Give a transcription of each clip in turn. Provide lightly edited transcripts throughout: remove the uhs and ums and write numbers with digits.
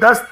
10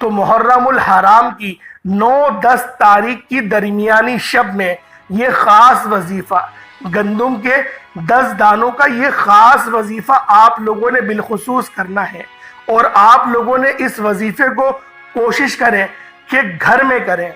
تو محرم الحرام کی 9-10 تاریخ کی درمیانی شب میں یہ خاص وظیفہ، گندم کے 10 دانوں کا یہ خاص وظیفہ آپ لوگوں نے بالخصوص کرنا ہے، اور آپ لوگوں نے اس وظیفے کو کوشش کریں کہ گھر میں کریں۔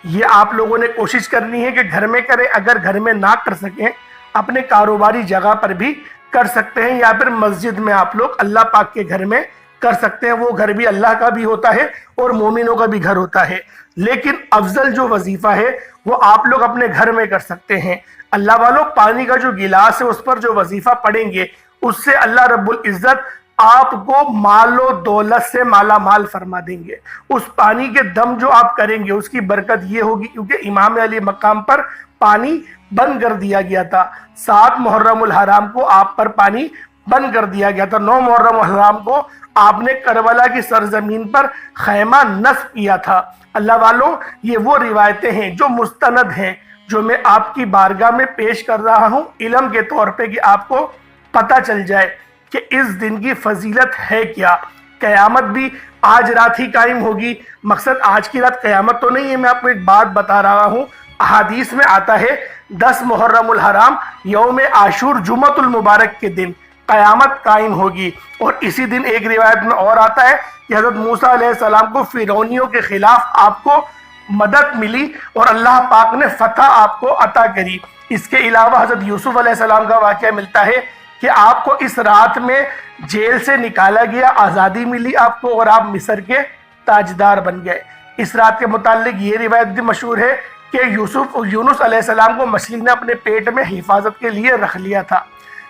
یہ آپ لوگوں نے کوشش کرنی ہے کہ گھر میں کریں، اگر گھر میں نہ کر سکیں اپنے کاروباری جگہ پر بھی کر سکتے ہیں، یا پھر مسجد میں آپ لوگ اللہ پاک کے گھر میں کر سکتے ہیں، وہ گھر بھی اللہ کا بھی ہوتا ہے اور مومنوں کا بھی گھر ہوتا ہے، لیکن افضل جو وظیفہ ہے وہ آپ لوگ اپنے گھر میں کر سکتے ہیں۔ اللہ والوں، پانی کا جو گلاس ہے اس پر جو وظیفہ پڑھیں گے اس سے اللہ رب العزت آپ کو مال و دولت سے مالا مال فرما دیں گے۔ اس پانی کے دم جو آپ کریں گے اس کی برکت یہ ہوگی، کیونکہ امام علی مقام پر پانی بند کر دیا گیا تھا، 7 محرم الحرام کو آپ پر پانی بند کر دیا گیا تھا، 9 محرم الحرام کو آپ نے کربلا کی سرزمین پر خیمہ نصب کیا تھا۔ اللہ والوں، یہ وہ روایتیں ہیں جو مستند ہیں، جو میں آپ کی بارگاہ میں پیش کر رہا ہوں علم کے طور پہ، کہ آپ کو پتہ چل جائے کہ اس دن کی فضیلت ہے کیا۔ قیامت بھی آج رات ہی قائم ہوگی، مقصد آج کی رات قیامت تو نہیں ہے، میں آپ کو ایک بات بتا رہا ہوں، احادیث میں آتا ہے 10 محرم الحرام یوم عاشور جمعۃ المبارک کے دن قیامت قائم ہوگی، اور اسی دن ایک روایت میں اور آتا ہے کہ حضرت موسیٰ علیہ السلام کو فرعونیوں کے خلاف آپ کو مدد ملی اور اللہ پاک نے فتح آپ کو عطا کری۔ اس کے علاوہ حضرت یوسف علیہ السلام کا واقعہ ملتا ہے کہ آپ کو اس رات میں جیل سے نکالا گیا، آزادی ملی آپ کو، اور آپ مصر کے تاجدار بن گئے۔ اس رات کے متعلق یہ روایت بھی مشہور ہے کہ یونس علیہ السلام کو مچھلی نے اپنے پیٹ میں حفاظت کے لیے رکھ لیا تھا۔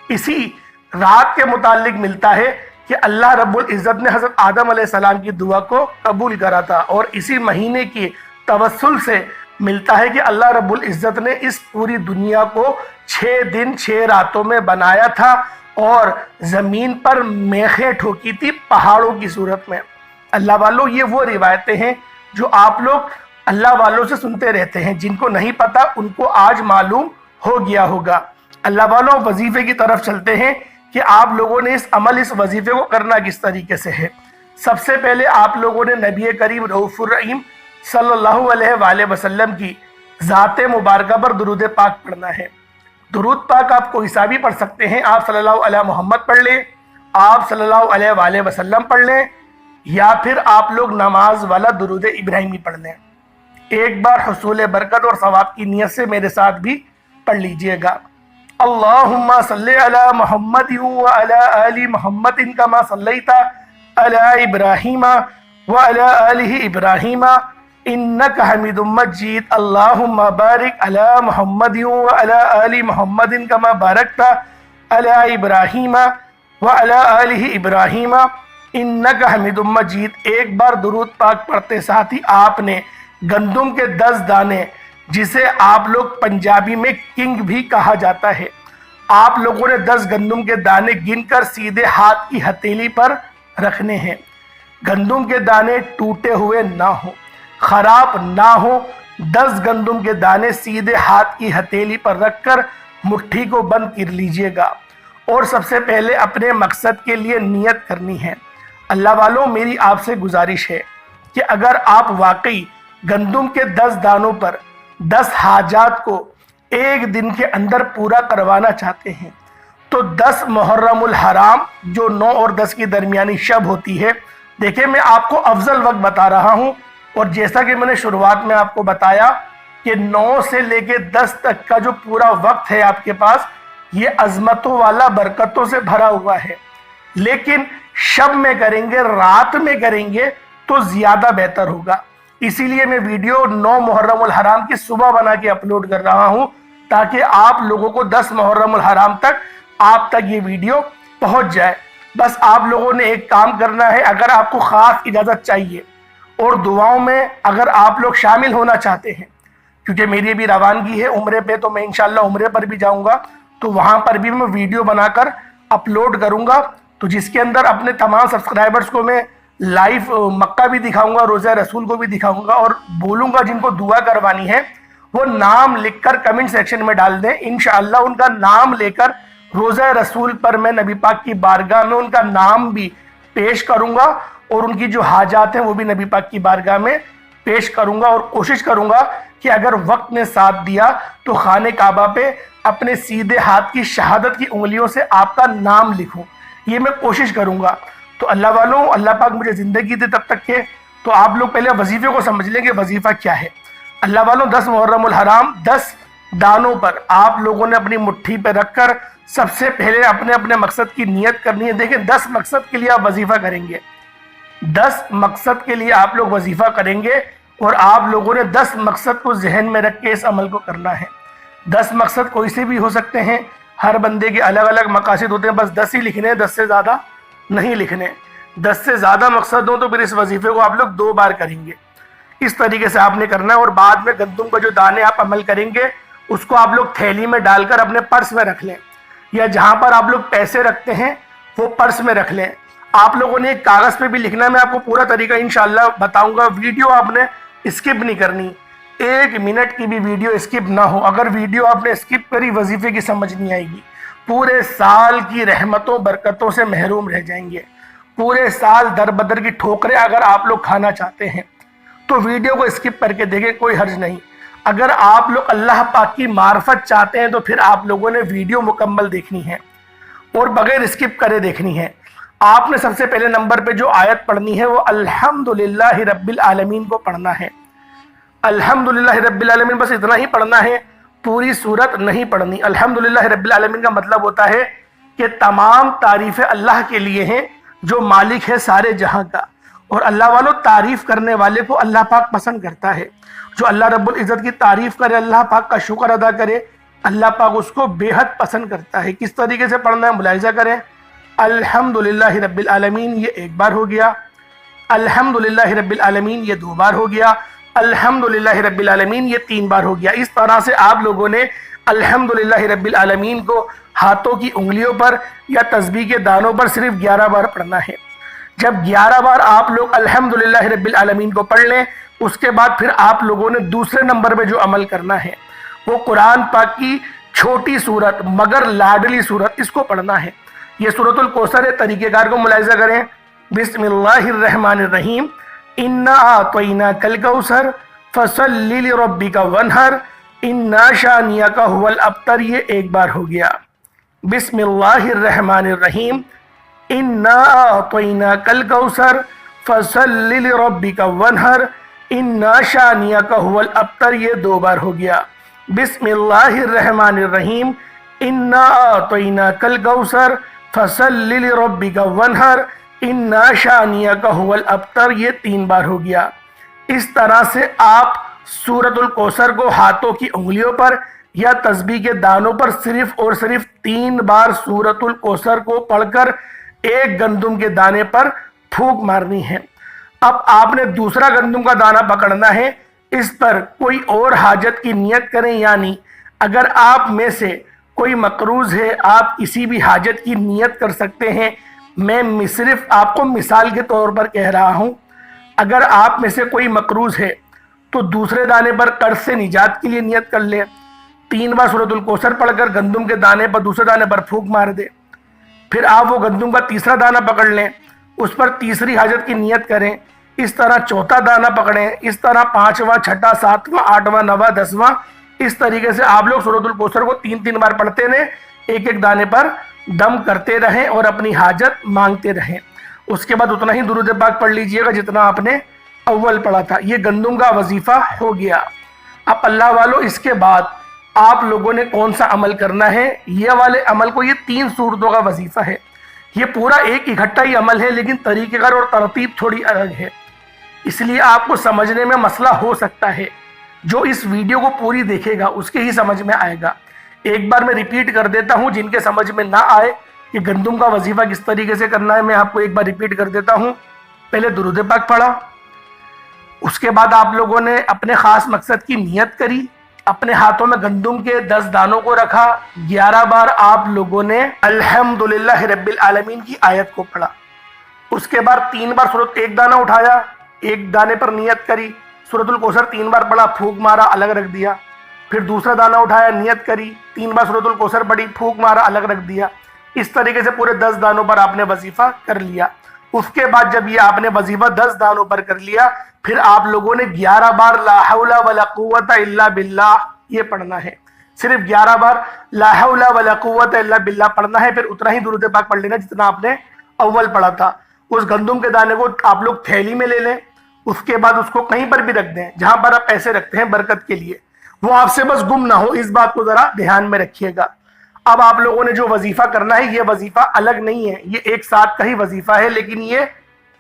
اسی رات کے متعلق ملتا ہے کہ اللہ رب العزت نے حضرت آدم علیہ السلام کی دعا کو قبول کرا تھا، اور اسی مہینے کی توسل سے ملتا ہے کہ اللہ رب العزت نے اس پوری دنیا کو 6 دن 6 راتوں میں بنایا تھا، اور زمین پر میخیں ٹھوکی تھی پہاڑوں کی صورت میں۔ اللہ والوں، یہ وہ روایتیں ہیں جو آپ لوگ اللہ والوں سے سنتے رہتے ہیں، جن کو نہیں پتا ان کو آج معلوم ہو گیا ہوگا۔ اللہ والوں، وظیفے کی طرف چلتے ہیں کہ آپ لوگوں نے اس وظیفے کو کرنا کس طریقے سے ہے۔ سب سے پہلے آپ لوگوں نے نبی کریم رؤوف الرحیم صلی اللہ علیہ وآلہ وسلم کی ذات مبارکہ پر درود پاک پڑھنا ہے۔ درود پاک آپ کو حساب بھی پڑھ سکتے ہیں، آپ صلی اللہ علیہ محمد پڑھ لیں، آپ صلی اللہ علیہ وآلہ وسلم پڑھ لیں، یا پھر آپ لوگ نماز والا درود ابراہیمی پڑھ لیں۔ ایک بار حصول برکت اور ثواب کی نیت سے میرے ساتھ بھی پڑھ لیجئے گا۔ اللہم صلی علی محمد وعلی آل محمد کما صلیت علی ابراہیم وعلی آل ابراہیم انک حمید مجید۔ اللہم بارک علی محمد وعلی آل محمد کما بارکت علی ابراہیم وعلی آل ابراہیم انک حمید مجید۔ ایک بار درود پاک پڑھتے ساتھ ہی آپ نے گندم کے 10 دانے، جسے آپ لوگ پنجابی میں کنگ بھی کہا جاتا ہے، آپ لوگوں نے 10 گندم کے دانے گن کر سیدھے ہاتھ کی ہتھیلی پر رکھنے ہیں۔ گندم کے دانے ٹوٹے ہوئے نہ ہوں، خراب نہ ہوں، 10 گندم کے دانے سیدھے ہاتھ کی ہتھیلی پر رکھ کر مٹھی کو بند کر لیجئے گا، اور سب سے پہلے اپنے مقصد کے لیے نیت کرنی ہے۔ اللہ والوں، میری آپ سے گزارش ہے کہ اگر آپ واقعی گندم کے 10 دانوں پر 10 حاجات کو ایک دن کے اندر پورا کروانا چاہتے ہیں تو 10 محرم الحرام جو 9 اور 10 کی درمیانی شب ہوتی ہے، دیکھیں میں آپ کو افضل وقت بتا رہا ہوں، اور جیسا کہ میں نے شروعات میں آپ کو بتایا کہ 9 سے لے کے 10 تک کا جو پورا وقت ہے آپ کے پاس، یہ عظمتوں والا برکتوں سے بھرا ہوا ہے، لیکن شب میں کریں گے، رات میں کریں گے تو زیادہ بہتر ہوگا۔ اسی لیے میں ویڈیو 9 محرم الحرام کی صبح بنا کے اپلوڈ کر رہا ہوں، تاکہ آپ لوگوں کو 10 محرم الحرام تک آپ تک یہ ویڈیو پہنچ جائے۔ بس آپ لوگوں نے ایک کام کرنا ہے، اگر آپ کو خاص اجازت چاہیے اور دعاؤں میں اگر آپ لوگ شامل ہونا چاہتے ہیں، کیونکہ میری بھی روانگی ہے عمرے پہ، تو میں انشاءاللہ عمرے پر بھی جاؤں گا، تو وہاں پر بھی میں ویڈیو بنا کر اپلوڈ کروں گا، تو جس کے اندر اپنے تمام سبسکرائبرز کو میں لائیو مکہ بھی دکھاؤں گا، روضہ رسول کو بھی دکھاؤں گا، اور بولوں گا جن کو دعا کروانی ہے وہ نام لکھ کر کمنٹ سیکشن میں ڈال دیں، انشاءاللہ ان کا نام لے کر روضہ رسول پر میں نبی پاک کی بارگاہ میں ان کا نام بھی پیش کروں گا، اور ان کی جو حاجات ہیں وہ بھی نبی پاک کی بارگاہ میں پیش کروں گا، اور کوشش کروں گا کہ اگر وقت نے ساتھ دیا تو خانہ کعبہ پہ اپنے سیدھے ہاتھ کی شہادت کی انگلیوں سے آپ کا نام لکھوں، یہ میں کوشش کروں گا۔ تو اللہ والوں، اللہ پاک مجھے زندگی دے تب تک کے، تو آپ لوگ پہلے وظیفے کو سمجھ لیں کہ وظیفہ کیا ہے۔ اللہ والوں، 10 محرم الحرام 10 دانوں پر آپ لوگوں نے اپنی مٹھی پہ رکھ کر سب سے پہلے اپنے اپنے مقصد کی نیت کرنی ہے۔ دیکھیں 10 مقصد کے لیے آپ وظیفہ کریں گے، 10 مقصد کے لیے آپ لوگ وظیفہ کریں گے، اور آپ لوگوں نے 10 مقصد کو ذہن میں رکھ کے اس عمل کو کرنا ہے۔ 10 مقصد کوئی سے بھی ہو سکتے ہیں، ہر بندے کے الگ الگ مقاصد ہوتے ہیں، بس 10 ہی لکھنے ہیں، 10 سے زیادہ نہیں لکھنے۔ 10 سے زیادہ مقصد ہوں تو پھر اس وظیفے کو آپ لوگ 2 بار کریں گے۔ اس طریقے سے آپ نے کرنا ہے، اور بعد میں گندم کا جو دانے آپ عمل کریں گے اس کو آپ لوگ تھیلی میں ڈال کر اپنے پرس میں رکھ لیں، یا جہاں پر آپ لوگ پیسے رکھتے ہیں وہ پرس میں رکھ لیں۔ آپ لوگوں نے ایک کاغذ پہ بھی لکھنا ہے، میں آپ کو پورا طریقہ انشاءاللہ بتاؤں گا، ویڈیو آپ نے اسکپ نہیں کرنی، 1 منٹ کی بھی ویڈیو اسکپ نہ ہو۔ اگر ویڈیو آپ نے اسکپ کری وظیفے کی سمجھ نہیں آئے گی، پورے سال کی رحمتوں برکتوں سے محروم رہ جائیں گے، پورے سال در بدر کی ٹھوکریں اگر آپ لوگ کھانا چاہتے ہیں تو ویڈیو کو اسکپ کر کے دیکھیں، کوئی حرج نہیں۔ اگر آپ لوگ اللہ پاک کی معرفت چاہتے ہیں تو پھر آپ لوگوں نے ویڈیو مکمل دیکھنی ہے اور بغیر اسکپ کرے دیکھنی ہے۔ آپ نے سب سے پہلے نمبر پہ جو آیت پڑھنی ہے وہ الحمدللہ رب العالمین کو پڑھنا ہے۔ الحمدللہ رب العالمین بس اتنا ہی پڑھنا ہے، پوری سورت نہیں پڑھنی۔ الحمدللہ رب العالمین کا مطلب ہوتا ہے کہ تمام تعریفیں اللہ کے لیے ہیں جو مالک ہے سارے جہاں کا، اور اللہ والوں تعریف کرنے والے کو اللہ پاک پسند کرتا ہے۔ جو اللہ رب العزت کی تعریف کرے، اللہ پاک کا شکر ادا کرے، اللہ پاک اس کو بے حد پسند کرتا ہے۔ کس طریقے سے پڑھنا ہے ملاحظہ کریں۔ الحمدللہ رب العالمین یہ 1 بار ہو گیا، الحمدللہ رب العالمین یہ 2 بار ہو گیا، الحمدللہ رب العالمین یہ 3 بار ہو گیا۔ اس طرح سے آپ لوگوں نے الحمدللہ رب العالمین کو ہاتھوں کی انگلیوں پر یا تسبیح کے دانوں پر صرف 11 بار پڑھنا ہے۔ جب 11 بار آپ لوگ الحمدللہ رب العالمین کو پڑھ لیں، اس کے بعد پھر آپ لوگوں نے دوسرے نمبر پہ جو عمل کرنا ہے وہ قرآن پاک کی چھوٹی سورت مگر لاڈلی سورت، اس کو پڑھنا ہے۔ یہ سورۃ الکوثر ہے، طریقہ کار کو ملاحظہ کریں۔ بسم اللہ الرحمن الرحیم، انا اعطیناک الکوثر فصلی لربک وانحر انا شانئک هو الابتر، یہ 1 بار ہو گیا۔ بسم اللہ الرحمن الرحیم، انا اعطیناک الکوثر فصلی لربک وانحر انا شانئک هو الابتر، یہ 2 بار ہو گیا۔ بسم اللہ الرحمن الرحیم، انا اعطیناک الکوثر فصلی لربک وانحر انا شانئک هو الابتر، یہ 3 بار ہو گیا۔ اس طرح سے آپ سورۃ الکوثر کو ہاتھوں کی انگلیوں پر یا تسبیح کے دانوں پر صرف اور صرف 3 بار سورۃ الکوثر کو پڑھ کر 1 گندم کے دانے پر پھونک مارنی ہے۔ اب آپ نے دوسرا گندم کا دانہ پکڑنا ہے، اس پر کوئی اور حاجت کی نیت کریں، یعنی اگر آپ میں سے کوئی مقروض ہے، آپ کسی بھی حاجت کی نیت کر سکتے ہیں۔ میں صرف آپ کو مثال کے طور پر کہہ رہا ہوں، اگر آپ میں سے کوئی مقروض ہے تو دوسرے دانے پر قرض سے نجات کے لیے نیت کر لیں، 3 بار سورۃ الکوثر پڑھ کر گندم کے دانے پر دوسرے دانے پر پھونک مار دے، پھر آپ وہ گندم کا تیسرا دانہ پکڑ لیں، اس پر تیسری حاجت کی نیت کریں، اس طرح چوتھا دانہ پکڑیں، اس طرح 5واں، 6واں، 7واں، 8واں، 9واں، 10واں، اس طریقے سے آپ لوگ سورۃ الکوثر کو 3 بار پڑھتے رہیں، 1 دانے پر دم کرتے رہیں اور اپنی حاجت مانگتے رہیں۔ اس کے بعد اتنا ہی درود پاک پڑھ لیجئے گا جتنا آپ نے اول پڑھا تھا۔ یہ گندم کا وظیفہ ہو گیا۔ اب اللہ والوں، اس کے بعد آپ لوگوں نے کون سا عمل کرنا ہے؟ یہ والے عمل کو، یہ 3 سورتوں کا وظیفہ ہے، یہ پورا ایک اکٹھا ہی عمل ہے، لیکن طریقہ کار اور ترتیب تھوڑی الگ ہے، اس لیے آپ کو سمجھنے میں مسئلہ ہو سکتا ہے۔ جو اس ویڈیو کو پوری دیکھے گا اس کے ہی سمجھ میں آئے گا۔ ایک بار میں ریپیٹ کر دیتا ہوں، جن کے سمجھ میں نہ آئے کہ گندم کا وظیفہ کس طریقے سے کرنا ہے، میں آپ کو ایک بار ریپیٹ کر دیتا ہوں۔ پہلے درود پاک پڑھا، اس کے بعد آپ لوگوں نے اپنے خاص مقصد کی نیت کری، اپنے ہاتھوں میں گندم کے 10 دانوں کو رکھا، 11 بار آپ لوگوں نے الحمدللہ رب العالمین کی آیت کو پڑھا، اس کے بعد 3 بار سورت 1 دانہ اٹھایا، 1 دانے پر نیت کری، سورۃ الکوثر 3 بار پڑھا، پھونک مارا، الگ رکھ دیا، پھر دوسرا دانہ اٹھایا، نیت کری، 3 بار سورۃ الکوثر پڑھی، پھونک مارا، الگ رکھ دیا۔ اس طریقے سے پورے 10 دانوں پر آپ نے وظیفہ کر لیا۔ اس کے بعد جب یہ آپ نے وظیفہ 10 دانوں پر کر لیا، پھر آپ لوگوں نے 11 بار لا حول ولا قوت الا باللہ یہ پڑھنا ہے، صرف 11 بار لا حول ولا قوت الا باللہ پڑھنا ہے، پھر اتنا ہی درود پاک پڑھ لینا جتنا آپ نے اول پڑھا تھا۔ اس گندم کے دانے کو آپ لوگ تھیلی میں لے لیں، اس کے بعد اس کو کہیں پر بھی رکھ دیں جہاں پر آپ پیسے رکھتے ہیں برکت کے لیے، وہ آپ سے بس گم نہ ہو، اس بات کو ذرا دھیان میں رکھیے گا۔ اب آپ لوگوں نے جو وظیفہ کرنا ہے یہ وظیفہ الگ نہیں ہے، یہ ایک ساتھ کا ہی وظیفہ ہے، لیکن یہ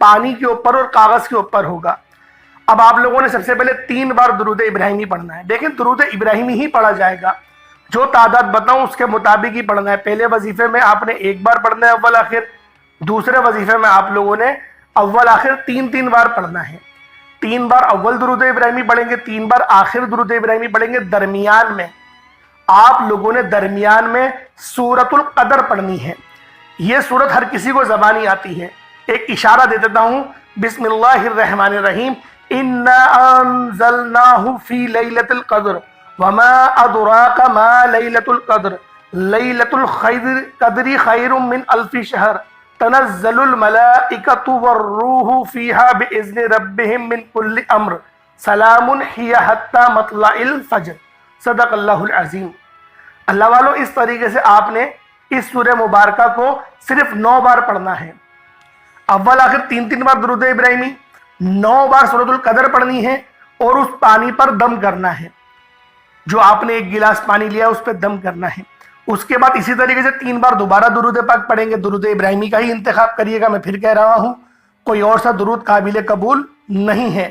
پانی کے اوپر اور کاغذ کے اوپر ہوگا۔ اب آپ لوگوں نے سب سے پہلے 3 بار درود ابراہیمی پڑھنا ہے، لیکن درود ابراہیمی ہی پڑھا جائے گا، جو تعداد بتاؤں اس کے مطابق ہی پڑھنا ہے۔ پہلے وظیفے میں آپ نے 1 بار پڑھنا ہے اول آخر، دوسرے وظیفے میں آپ لوگوں نے اول آخر 3 بار پڑھنا ہے۔ 3 بار اول درود ابراہیمی پڑھیں گے، 3 بار آخر درود ابراہیمی پڑھیں گے۔ درمیان میں آپ لوگوں نے سورۃ القدر پڑھنی ہے۔ یہ سورت ہر کسی کو زبانی آتی ہے، ایک اشارہ دے دیتا ہوں، بسم اللہ الرحمن الرحیم، انا انزلناہ فی لیلۃ القدر وما ادراک ما لیلۃ القدر لیلۃ القدر خیر من الف شہر تنزل الملائکۃ والروح فیہا باذن ربہم من کل امر سلام ہی حتی مطلع الفجر۔ صدق اللہ العظیم۔ اللہ والوں، اس طریقے سے آپ نے اس سورہ مبارکہ کو صرف 9 بار پڑھنا ہے۔ اول آخر 3 بار درود ابراہیمی، 9 بار سورۃ القدر پڑھنی ہے، اور اس پانی پر دم کرنا ہے، جو آپ نے 1 گلاس پانی لیا اس پہ دم کرنا ہے۔ اس کے بعد اسی طریقے سے 3 بار دوبارہ درود پاک پڑھیں گے۔ درود ابراہیمی کا ہی انتخاب کریے گا، میں پھر کہہ رہا ہوں، کوئی اور سا درود قابل قبول نہیں ہے،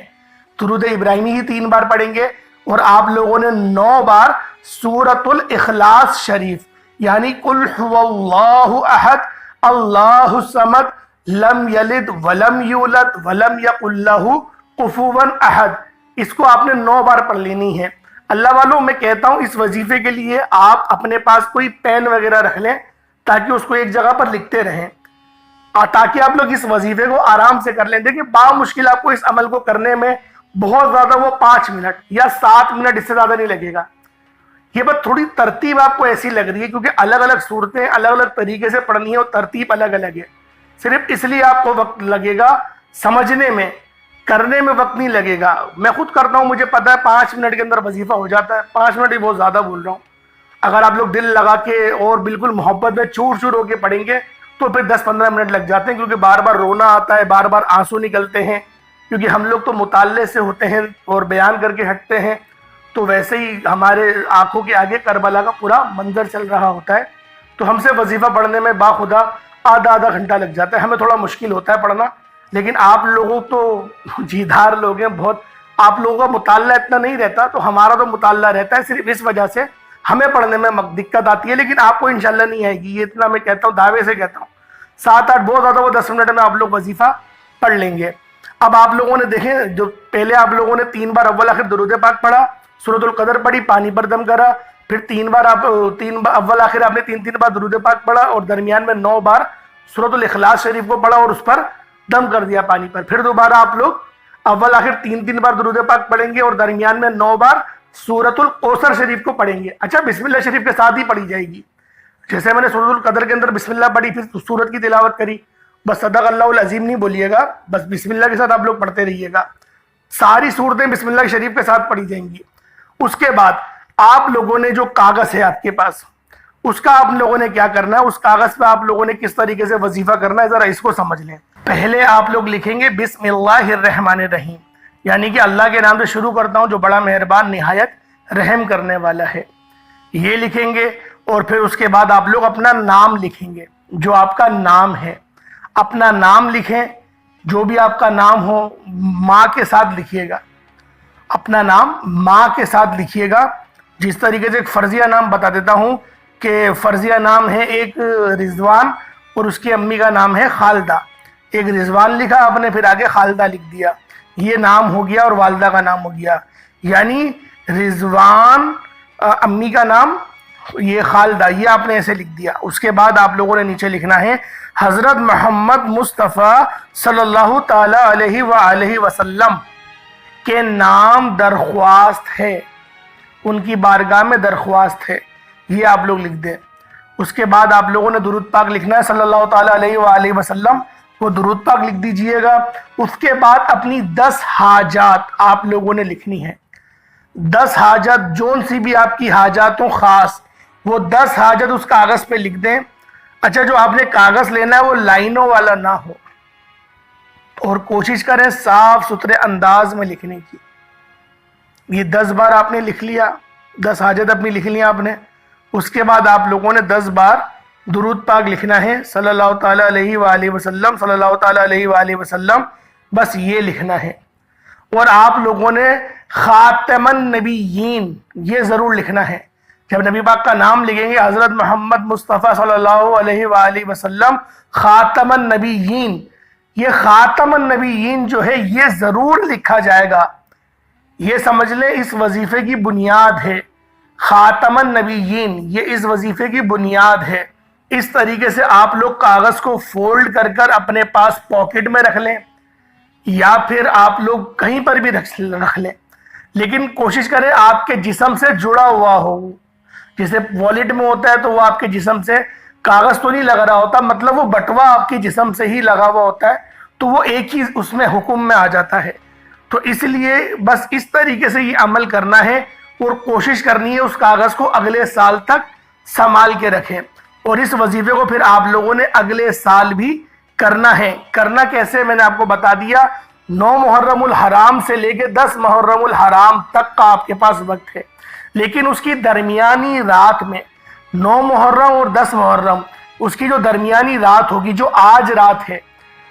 درود ابراہیمی ہی 3 بار پڑھیں گے۔ اور آپ لوگوں نے 9 بار سورۃ الاخلاص شریف، یعنی قل هو اللہ احد اللہ الصمد لم یلد ولم یولد ولم یکن لہ کفوا احد، اس کو آپ نے 9 بار پڑھ لینی ہے۔ اللہ والوں، میں کہتا ہوں اس وظیفے کے لیے آپ اپنے پاس کوئی پین وغیرہ رکھ لیں تاکہ اس کو ایک جگہ پر لکھتے رہیں، تاکہ آپ لوگ اس وظیفے کو آرام سے کر لیں۔ دیکھیں، بامشکل آپ کو اس عمل کو کرنے میں بہت زیادہ وہ 5 منٹ یا 7 منٹ، اس سے زیادہ نہیں لگے گا۔ یہ بات تھوڑی ترتیب آپ کو ایسی لگ رہی ہے کیونکہ الگ الگ صورتیں الگ الگ طریقے سے پڑھنی ہے اور ترتیب الگ الگ ہے، صرف اس لیے آپ کو وقت لگے گا سمجھنے میں، کرنے میں وقت نہیں لگے گا۔ میں خود کرتا ہوں، مجھے پتا ہے 5 منٹ کے اندر وظیفہ ہو جاتا ہے۔ 5 منٹ ہی بہت زیادہ بول رہا ہوں۔ اگر آپ لوگ دل لگا کے اور بالکل محبت میں چور چور ہو کے پڑھیں گے تو پھر 10-15 منٹ لگ جاتے ہیں، کیونکہ بار بار رونا آتا ہے، بار بار آنسو نکلتے ہیں، کیونکہ ہم لوگ تو مطالعے سے ہوتے ہیں اور بیان کر کے ہٹتے ہیں، تو ویسے ہی ہمارے آنکھوں کے آگے کربلا کا پورا منظر چل رہا ہوتا ہے، تو ہم سے وظیفہ پڑھنے میں باخدا آدھا گھنٹہ لگ جاتا ہے۔ ہمیں تھوڑا مشکل ہوتا ہے پڑھنا، لیکن آپ لوگوں تو جیدھار لوگ ہیں بہت، آپ لوگوں کا مطالعہ اتنا نہیں رہتا، تو ہمارا تو مطالعہ رہتا ہے، صرف اس وجہ سے ہمیں پڑھنے میں دقت آتی ہے، لیکن آپ کو انشاءاللہ نہیں آئے گی، یہ اتنا میں کہتا ہوں، دعوے سے کہتا ہوں۔ 7-8 بہت زیادہ وہ 10 منٹ میں آپ لوگ وظیفہ پڑھ لیں گے۔ اب آپ لوگوں نے دیکھیں، جو پہلے آپ لوگوں نے 3 بار اول آخر درود پاک پڑھا، سورۃ القدر پڑھی، پانی پر دم کرا، پھر 3 بار اول آخر آپ نے 3 بار درود پاک پڑھا، اور درمیان میں 9 بار سورۃ الاخلاص شریف کو پڑھا اور اس پر دم کر دیا پانی پر۔ پھر دوبارہ آپ لوگ اول آخر 3 بار درود پاک پڑھیں گے اور درمیان میں 9 بار سورۃ الکوثر شریف کو پڑھیں گے۔ اچھا، بسم اللہ شریف کے ساتھ ہی پڑھی جائے گی، جیسے میں نے سورۃ القدر کے اندر بسم اللہ پڑھی، پھر سورت کی تلاوت کری، بس صدق اللہ العظیم نہیں بولیے گا، بس بسم اللہ کے ساتھ آپ لوگ پڑھتے رہیے گا۔ ساری صورتیں بسم اللہ شریف کے ساتھ پڑھی جائیں گی۔ اس کے بعد آپ لوگوں نے جو کاغذ ہے آپ کے پاس، اس کا آپ لوگوں نے کیا کرنا ہے، اس کاغذ پہ آپ لوگوں نے کس طریقے سے وظیفہ کرنا ہے، ذرا اس کو سمجھ لیں۔ پہلے آپ لوگ لکھیں گے بسم اللہ الرحمن الرحیم، یعنی کہ اللہ کے نام سے شروع کرتا ہوں جو بڑا مہربان نہایت رحم کرنے والا ہے، یہ لکھیں گے۔ اور پھر اس کے بعد آپ لوگ اپنا نام لکھیں گے، جو آپ کا نام ہے، اپنا نام لکھیں، جو بھی آپ کا نام ہو ماں کے ساتھ لکھیے گا، اپنا نام ماں کے ساتھ لکھیے گا۔ جس طریقے سے ایک فرضیہ نام بتا دیتا ہوں کہ فرضیہ نام ہے ایک رضوان اور اس کی امی کا نام ہے خالدہ، ایک رضوان لکھا آپ نے، پھر آگے خالدہ لکھ دیا، یہ نام ہو گیا اور والدہ کا نام ہو گیا، یعنی رضوان امی کا نام، یہ خالدہ، یہ آپ نے ایسے لکھ دیا۔ اس کے بعد آپ لوگوں نے نیچے لکھنا ہے حضرت محمد مصطفیٰ صلی اللہ تعالی علیہ وآلہ وسلم کے نام درخواست ہے، ان کی بارگاہ میں درخواست ہے، یہ آپ لوگ لکھ دیں۔ اس کے بعد آپ لوگوں نے درود پاک لکھنا ہے صلی اللہ تعالی علیہ وآلہ وسلم، وہ درود پاک لکھ دیجئے گا۔ اس کے بعد اپنی 10 حاجات آپ لوگوں نے لکھنی ہے۔ 10 حاجات جون سی بھی آپ کی حاجات ہوں خاص، وہ 10 حاجت اس کاغذ پہ لکھ دیں۔ اچھا، جو آپ نے کاغذ لینا ہے وہ لائنوں والا نہ ہو، اور کوشش کریں صاف ستھرے انداز میں لکھنے کی۔ یہ 10 بار آپ نے لکھ لیا، 10 حاجت اپنی لکھ لیا آپ نے۔ اس کے بعد آپ لوگوں نے 10 بار درود پاک لکھنا ہے، صلی اللہ تعالیٰ علیہ وآلہ وسلم، صلی اللہ تعالیٰ علیہ وآلہ وسلم، بس یہ لکھنا ہے۔ اور آپ لوگوں نے خاتم النبیین یہ ضرور لکھنا ہے۔ جب نبی پاک کا نام لکھیں گے حضرت محمد مصطفیٰ صلی اللہ علیہ وآلہ وسلم خاتم النبیین، یہ خاتم النبیین جو ہے یہ ضرور لکھا جائے گا۔ یہ سمجھ لیں اس وظیفے کی بنیاد ہے، خاتم النبیین یہ اس وظیفے کی بنیاد ہے۔ اس طریقے سے آپ لوگ کاغذ کو فولڈ کر کر اپنے پاس پاکٹ میں رکھ لیں، یا پھر آپ لوگ کہیں پر بھی رکھ لیں، لیکن کوشش کریں آپ کے جسم سے جڑا ہوا ہو۔ جیسے والیٹ میں ہوتا ہے تو وہ آپ کے جسم سے کاغذ تو نہیں لگ رہا ہوتا، مطلب وہ بٹوا آپ کے جسم سے ہی لگا ہوا ہوتا ہے، تو وہ ایک ہی اس میں حکم میں آ جاتا ہے۔ تو اس لیے بس اس طریقے سے یہ عمل کرنا ہے، اور کوشش کرنی ہے اس کاغذ کو اگلے سال تک سنبھال کے رکھیں، اور اس وظیفے کو پھر آپ لوگوں نے اگلے سال بھی کرنا ہے۔ کرنا کیسے میں نے آپ کو بتا دیا، 9 محرم الحرام سے لے کے 10 محرم الحرام تک کا آپ کے پاس وقت ہے، لیکن اس کی درمیانی رات میں 9 محرم اور 10 محرم اس کی جو درمیانی رات ہوگی، جو آج رات ہے،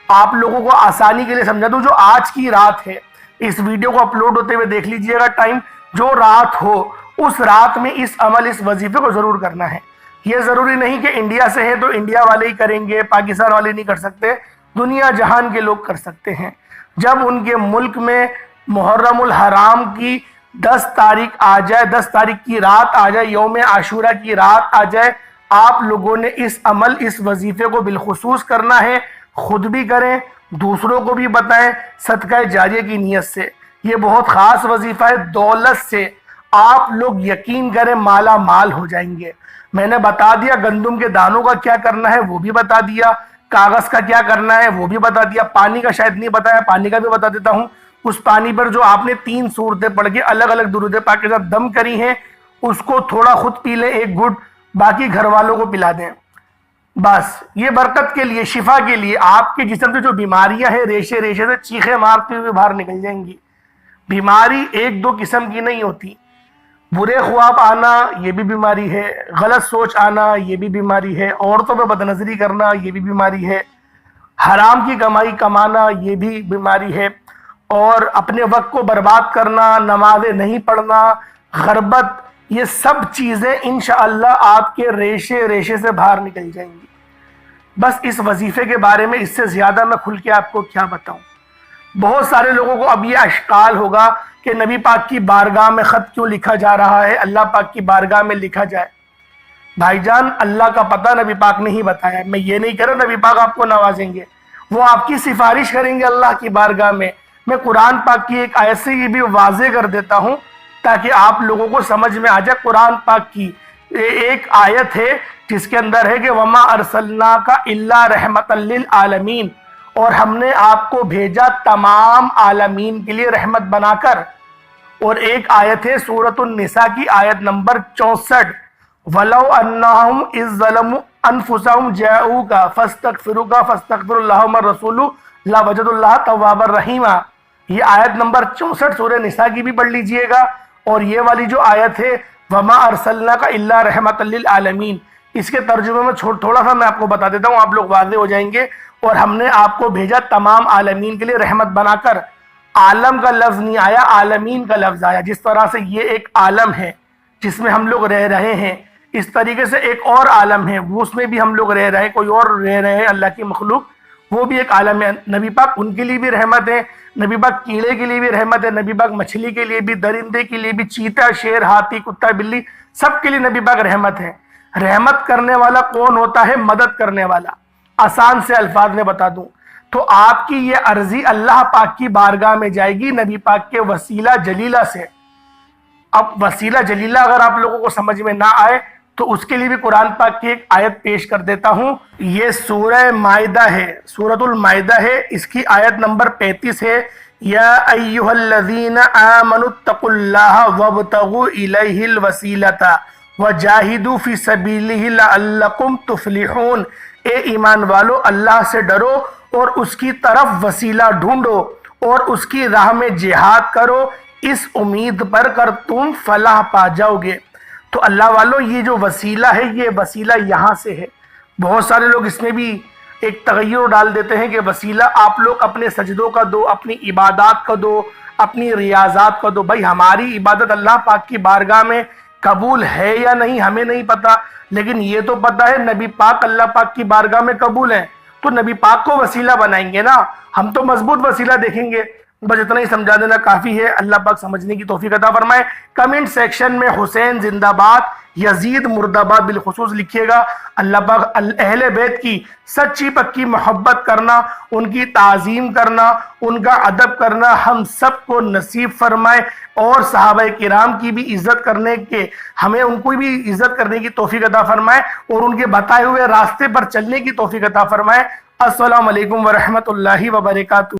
آپ لوگوں کو آسانی کے لیے سمجھا دوں، جو آج کی رات ہے، اس ویڈیو کو اپلوڈ ہوتے ہوئے دیکھ لیجئے گا ٹائم، جو رات ہو اس رات میں اس عمل اس وظیفے کو ضرور کرنا ہے۔ یہ ضروری نہیں کہ انڈیا سے ہے تو انڈیا والے ہی کریں گے، پاکستان والے نہیں کر سکتے، دنیا جہان کے لوگ کر سکتے ہیں۔ جب ان کے ملک میں محرم الحرام کی 10 تاریخ آ جائے، 10 تاریخ کی رات آ جائے، یوم عاشورہ کی رات آ جائے، آپ لوگوں نے اس عمل اس وظیفے کو بالخصوص کرنا ہے، خود بھی کریں، دوسروں کو بھی بتائیں، صدقہ جاریہ کی نیت سے۔ یہ بہت خاص وظیفہ ہے، دولت سے آپ لوگ یقین کریں مالا مال ہو جائیں گے۔ میں نے بتا دیا گندم کے دانوں کا کیا کرنا ہے، وہ بھی بتا دیا، کاغذ کا کیا کرنا ہے وہ بھی بتا دیا، پانی کا شاید نہیں بتایا، پانی کا بھی بتا دیتا ہوں۔ اس پانی پر جو آپ نے 3 سورتیں پڑھ کے الگ الگ درود پاک کے ساتھ دم کری ہیں، اس کو تھوڑا خود پی لیں 1 گھٹ، باقی گھر والوں کو پلا دیں۔ بس یہ برکت کے لیے، شفا کے لیے، آپ کے جسم سے جو بیماریاں ہیں ریشے ریشے سے چیخیں مارتے ہوئے باہر نکل جائیں گی۔ بیماری 1-2 قسم کی نہیں ہوتی، برے خواب آنا یہ بھی بیماری ہے، غلط سوچ آنا یہ بھی بیماری ہے، عورتوں پہ بدنظری کرنا یہ بھی بیماری ہے، حرام کی کمائی کمانا یہ بھی بیماری ہے، اور اپنے وقت کو برباد کرنا، نمازیں نہیں پڑھنا، غربت، یہ سب چیزیں انشاءاللہ آپ کے ریشے ریشے سے باہر نکل جائیں گی۔ بس اس وظیفے کے بارے میں اس سے زیادہ میں کھل کے آپ کو کیا بتاؤں۔ بہت سارے لوگوں کو اب یہ اشکال ہوگا کہ نبی پاک کی بارگاہ میں خط کیوں لکھا جا رہا ہے، اللہ پاک کی بارگاہ میں لکھا جائے۔ بھائی جان، اللہ کا پتہ نبی پاک نے ہی بتایا، میں یہ نہیں کہہ رہا نبی پاک آپ کو نوازیں گے، وہ آپ کی سفارش کریں گے اللہ کی بارگاہ میں۔ میں قرآن پاک کی ایک آیت سے یہ بھی واضح کر دیتا ہوں تاکہ آپ لوگوں کو سمجھ میں آ جائے۔ قرآن پاک کی ایک آیت ہے جس کے اندر ہے کہ وَمَا أَرْسَلْنَاكَ إِلَّا رَحْمَةً لِلْعَالَمِينَ، اور ہم نے آپ کو بھیجا تمام عالمین کے لیے رحمت بنا کر۔ اور ایک آیت ہے سورۃ النساء کی آیت نمبر 64، وَلَوْ أَنَّهُمْ إِذ ظَلَمُوا أَنفُسَهُمْ جَاءُوكَ فَاسْتَغْفِرُوكَ فَاسْتَغْفِرَ اللَّهُ وَالرَّسُولُ لَوَجَدُوا اللَّهَ تَوَّابًا رَحِيمًا۔ یہ آیت نمبر 64 سورہ نساء کی بھی پڑھ لیجئے گا، اور یہ والی جو آیت ہے وَمَا أَرْسَلْنَاكَ إِلَّا رَحْمَةً لِلْعَالَمِينَ، اس کے ترجمے میں تھوڑا سا میں آپ کو بتا دیتا ہوں، آپ لوگ واضح ہو جائیں گے۔ اور ہم نے آپ کو بھیجا تمام عالمین کے لیے رحمت بنا کر۔ عالم کا لفظ نہیں آیا، عالمین کا لفظ آیا۔ جس طرح سے یہ ایک عالم ہے جس میں ہم لوگ رہ رہے ہیں، اس طریقے سے ایک اور عالم ہے، وہ اس میں بھی ہم لوگ رہ رہے ہیں، کوئی اور رہ رہے ہیں اللہ کی مخلوق، وہ بھی ایک عالم ہے۔ نبی پاک ان کے لیے بھی رحمت ہے، نبی پاک کیڑے کے لیے بھی رحمت ہے، نبی پاک مچھلی کے لیے بھی، درندے کے لیے بھی، چیتا، شیر، ہاتھی، کتا، بلی، سب کے لیے نبی پاک رحمت ہے۔ رحمت کرنے والا کون ہوتا ہے؟ مدد کرنے والا۔ آسان سے الفاظ میں بتا دوں تو آپ کی یہ عرضی اللہ پاک کی بارگاہ میں جائے گی نبی پاک کے وسیلہ جلیلہ سے۔ اب وسیلہ جلیلہ اگر آپ لوگوں کو سمجھ میں نہ آئے تو اس کے لیے بھی قرآن پاک کی ایک آیت پیش کر دیتا ہوں. یہ سورہ مائدہ ہے، سورۃ المائدہ ہے، اس کی آیت نمبر 35 ہے. یا ایھا الذین آمنوا اتقوا اللہ وابتغوا الیہ الوسیلۃ وجاہدوا فی سبیلہ لعلکم تفلحون. اے ایمان والو، اللہ سے ڈرو اور اس کی طرف وسیلہ ڈھونڈو اور اس کی راہ میں جہاد کرو، اس امید پر کر تم فلاح پا جاؤ گے. تو اللہ والو، یہ جو وسیلہ ہے یہ وسیلہ یہاں سے ہے. بہت سارے لوگ اس میں بھی ایک تغیر ڈال دیتے ہیں کہ وسیلہ آپ لوگ اپنے سجدوں کا دو، اپنی عبادات کا دو، اپنی ریاضات کا دو. بھائی ہماری عبادت اللہ پاک کی بارگاہ میں قبول ہے یا نہیں ہمیں نہیں پتا، لیکن یہ تو پتا ہے نبی پاک اللہ پاک کی بارگاہ میں قبول ہے. تو نبی پاک کو وسیلہ بنائیں گے نا، ہم تو مضبوط وسیلہ دیکھیں گے. بس اتنا ہی سمجھا دینا کافی ہے. اللہ پاک سمجھنے کی توفیق عطا فرمائے. کمنٹ سیکشن میں حسین زندہ باد، یزید مرد آباد بالخصوص لکھیے گا. اللہ پاک اہل بیت کی سچی پکی محبت کرنا، ان کی تعظیم کرنا، ان کا ادب کرنا ہم سب کو نصیب فرمائے، اور صحابہ کرام کی بھی عزت کرنے کے، ہمیں ان کو بھی عزت کرنے کی توفیق عطا فرمائے اور ان کے بتائے ہوئے راستے پر چلنے کی توفیق عطا فرمائے. السلام علیکم ورحمۃ اللہ وبرکاتہ.